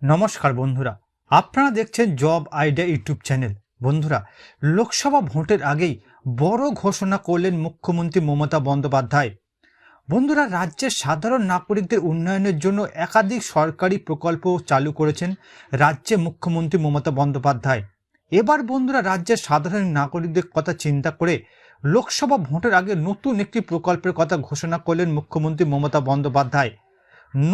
নমস্কার বন্ধুরা, আপনারা দেখছেন জব আইডিয়া ইউটিউব চ্যানেল। বন্ধুরা, লোকসভা ভোটের আগেই বড় ঘোষণা করলেন মুখ্যমন্ত্রী মমতা বন্দ্যোপাধ্যায়। বন্ধুরা, রাজ্যের সাধারণ নাগরিকদের উন্নয়নের জন্য একাধিক সরকারি প্রকল্প চালু করেছেন রাজ্যে মুখ্যমন্ত্রী মমতা বন্দ্যোপাধ্যায়। এবার বন্ধুরা, রাজ্যের সাধারণ নাগরিকদের কথা চিন্তা করে লোকসভা ভোটের আগে নতুন একটি প্রকল্পের কথা ঘোষণা করলেন মুখ্যমন্ত্রী মমতা বন্দ্যোপাধ্যায়।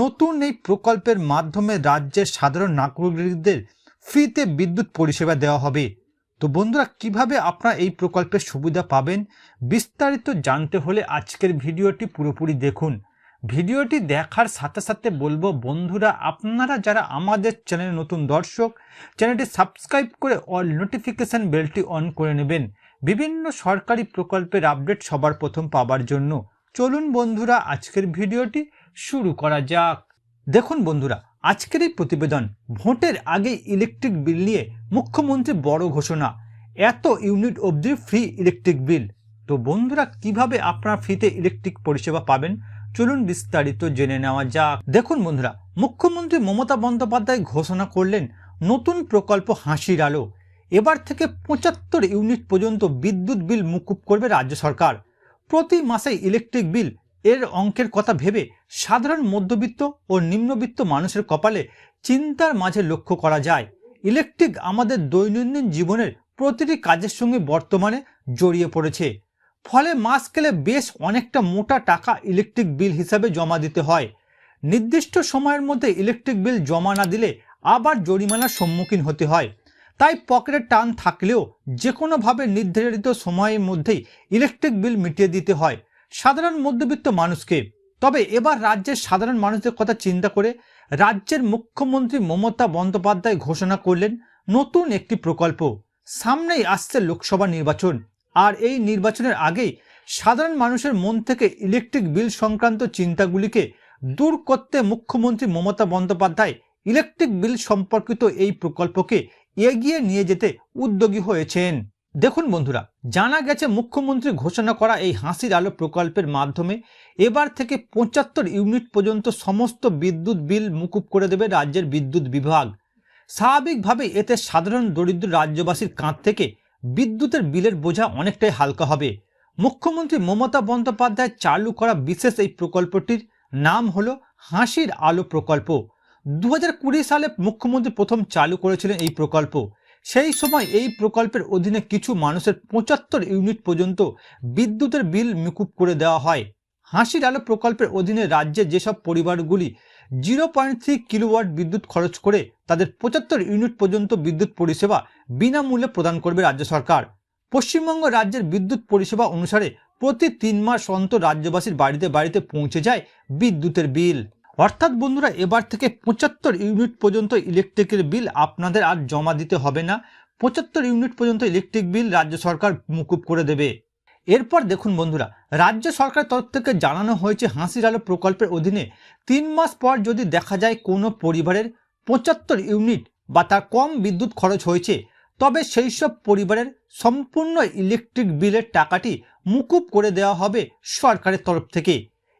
নতুন এই প্রকল্পের মাধ্যমে রাজ্যের সাধারণ নাগরিকদের ফ্রিতে বিদ্যুৎ পরিষেবা দেওয়া হবে। তো বন্ধুরা, কিভাবে আপনারা এই প্রকল্পের সুবিধা পাবেন বিস্তারিত জানতে হলে আজকের ভিডিওটি পুরোপুরি দেখুন। ভিডিওটি দেখার সাথে সাথে বলবো বন্ধুরা, আপনারা যারা আমাদের চ্যানেলে নতুন দর্শক, চ্যানেলটি সাবস্ক্রাইব করে অল নোটিফিকেশন বেলটি অন করে নেবেন বিভিন্ন সরকারি প্রকল্পের আপডেট সবার প্রথম পাওয়ার জন্য। চলুন বন্ধুরা, আজকের ভিডিওটি শুরু করা যাক। দেখুন বন্ধুরা, আজকের এই প্রতিবেদন ভোটের আগে ইলেকট্রিক বিল নিয়ে মুখ্যমন্ত্রী বড় ঘোষণা, এত ইউনিট অবধি ফ্রি ইলেকট্রিক বিল। তো বন্ধুরা, কিভাবে আপনারা ফ্রিতে ইলেকট্রিক পরিষেবা পাবেন চলুন বিস্তারিত জেনে নেওয়া যাক। দেখুন বন্ধুরা, মুখ্যমন্ত্রী মমতা বন্দ্যোপাধ্যায় ঘোষণা করলেন নতুন প্রকল্প হাসির আলো। এবার থেকে 75 ইউনিট পর্যন্ত বিদ্যুৎ বিল মুকুব করবে রাজ্য সরকার। প্রতি মাসে ইলেকট্রিক বিল এর অঙ্কের কথা ভেবে সাধারণ মধ্যবিত্ত ও নিম্নবিত্ত মানুষের কপালে চিন্তার মাঝে লক্ষ্য করা যায়। ইলেকট্রিক আমাদের দৈনন্দিন জীবনের প্রতিটি কাজের সঙ্গে বর্তমানে জড়িয়ে পড়েছে। ফলে মাস গেলে বেশ অনেকটা মোটা টাকা ইলেকট্রিক বিল হিসাবে জমা দিতে হয়। নির্দিষ্ট সময়ের মধ্যে ইলেকট্রিক বিল জমা না দিলে আবার জরিমানার সম্মুখীন হতে হয়। তাই পকেটে টান থাকলেও যে কোনোভাবে নির্ধারিত সময়ের মধ্যেই ইলেকট্রিক বিল মিটিয়ে দিতে হয় সাধারণ মধ্যবিত্ত মানুষকে। তবে এবার রাজ্যের সাধারণ মানুষদের কথা চিন্তা করে রাজ্যের মুখ্যমন্ত্রী মমতা বন্দ্যোপাধ্যায় ঘোষণা করলেন নতুন একটি প্রকল্প। সামনেই আসছে লোকসভা নির্বাচন, আর এই নির্বাচনের আগেই সাধারণ মানুষের মন থেকে ইলেকট্রিক বিল সংক্রান্ত চিন্তাগুলিকে দূর করতে মুখ্যমন্ত্রী মমতা বন্দ্যোপাধ্যায় ইলেকট্রিক বিল সম্পর্কিত এই প্রকল্পকে এগিয়ে নিয়ে যেতে উদ্যোগী হয়েছেন। দেখুন বন্ধুরা, জানা গেছে মুখ্যমন্ত্রী ঘোষণা করা এই হাসির আলো প্রকল্পের মাধ্যমে এবার থেকে 75 ইউনিট পর্যন্ত সমস্ত বিদ্যুৎ বিল মুকুব করে দেবে রাজ্যের বিদ্যুৎ বিভাগ। স্বাভাবিকভাবে এতে সাধারণ দরিদ্র রাজ্যবাসীর কাঁধ থেকে বিদ্যুতের বিলের বোঝা অনেকটাই হালকা হবে। মুখ্যমন্ত্রী মমতা বন্দ্যোপাধ্যায় চালু করা বিশেষ এই প্রকল্পটির নাম হলো হাসির আলো প্রকল্প। 2020 সালে মুখ্যমন্ত্রী প্রথম চালু করেছিলেন এই প্রকল্প। সেই সময় এই প্রকল্পের অধীনে কিছু মানুষের 75 ইউনিট পর্যন্ত বিদ্যুতের বিল মুকুব করে দেওয়া হয়। হাসির আলো প্রকল্পের অধীনে রাজ্যে যেসব পরিবারগুলি 0.3 কিলোওয়াট বিদ্যুৎ খরচ করে তাদের 75 ইউনিট পর্যন্ত বিদ্যুৎ পরিষেবা বিনামূল্যে প্রদান করবে রাজ্য সরকার। পশ্চিমবঙ্গ রাজ্যের বিদ্যুৎ পরিষেবা অনুসারে প্রতি 3 মাস অন্তর রাজ্যবাসীর বাড়িতে বাড়িতে পৌঁছে যায় বিদ্যুতের বিল। অর্থাৎ বন্ধুরা, এবার থেকে 75 ইউনিট পর্যন্ত ইলেকট্রিকের বিল আপনাদের আর জমা দিতে হবে না। 75 ইউনিট পর্যন্ত ইলেকট্রিক বিল রাজ্য সরকার মুকুব করে দেবে। এরপর দেখুন বন্ধুরা, রাজ্য সরকারের তরফ থেকে জানানো হয়েছে হাসির আলো প্রকল্পের অধীনে 3 মাস পর যদি দেখা যায় কোনো পরিবারের 75 ইউনিট বা তার কম বিদ্যুৎ খরচ হয়েছে, তবে সেই সব পরিবারের সম্পূর্ণ ইলেকট্রিক বিলের টাকাটি মুকুব করে দেওয়া হবে সরকারের তরফ থেকে।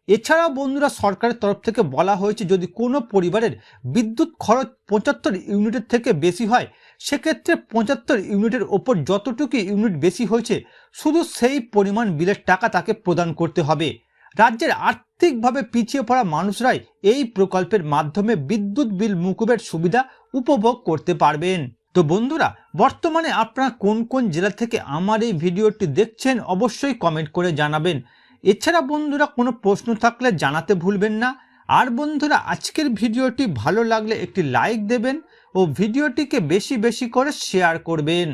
এছাড়াও বন্ধুরা, সরকারের তরফ থেকে বলা হয়েছে যদি কোনো পরিবারের বিদ্যুৎ খরচ 75 ইউনিটের থেকে বেশি হয়, সেক্ষেত্রে 75 ইউনিটের ওপর যতটুকু ইউনিট বেশি হয়েছে শুধু সেই পরিমাণ বিলের টাকা তাকে প্রদান করতে হবে। রাজ্যের আর্থিকভাবে পিছিয়ে পড়া মানুষরাই এই প্রকল্পের মাধ্যমে বিদ্যুৎ বিল মুকুবের সুবিধা উপভোগ করতে পারবেন। তো বন্ধুরা, বর্তমানে আপনারা কোন কোন জেলা থেকে আমার এই ভিডিওটি দেখছেন অবশ্যই কমেন্ট করে জানাবেন। এছাড়া বন্ধুরা, কোনো প্রশ্ন থাকলে জানাতে ভুলবেন না। আর বন্ধুরা, আজকের ভিডিওটি ভালো লাগলে একটি লাইক দেবেন ও ভিডিওটিকে বেশি বেশি করে শেয়ার করবেন।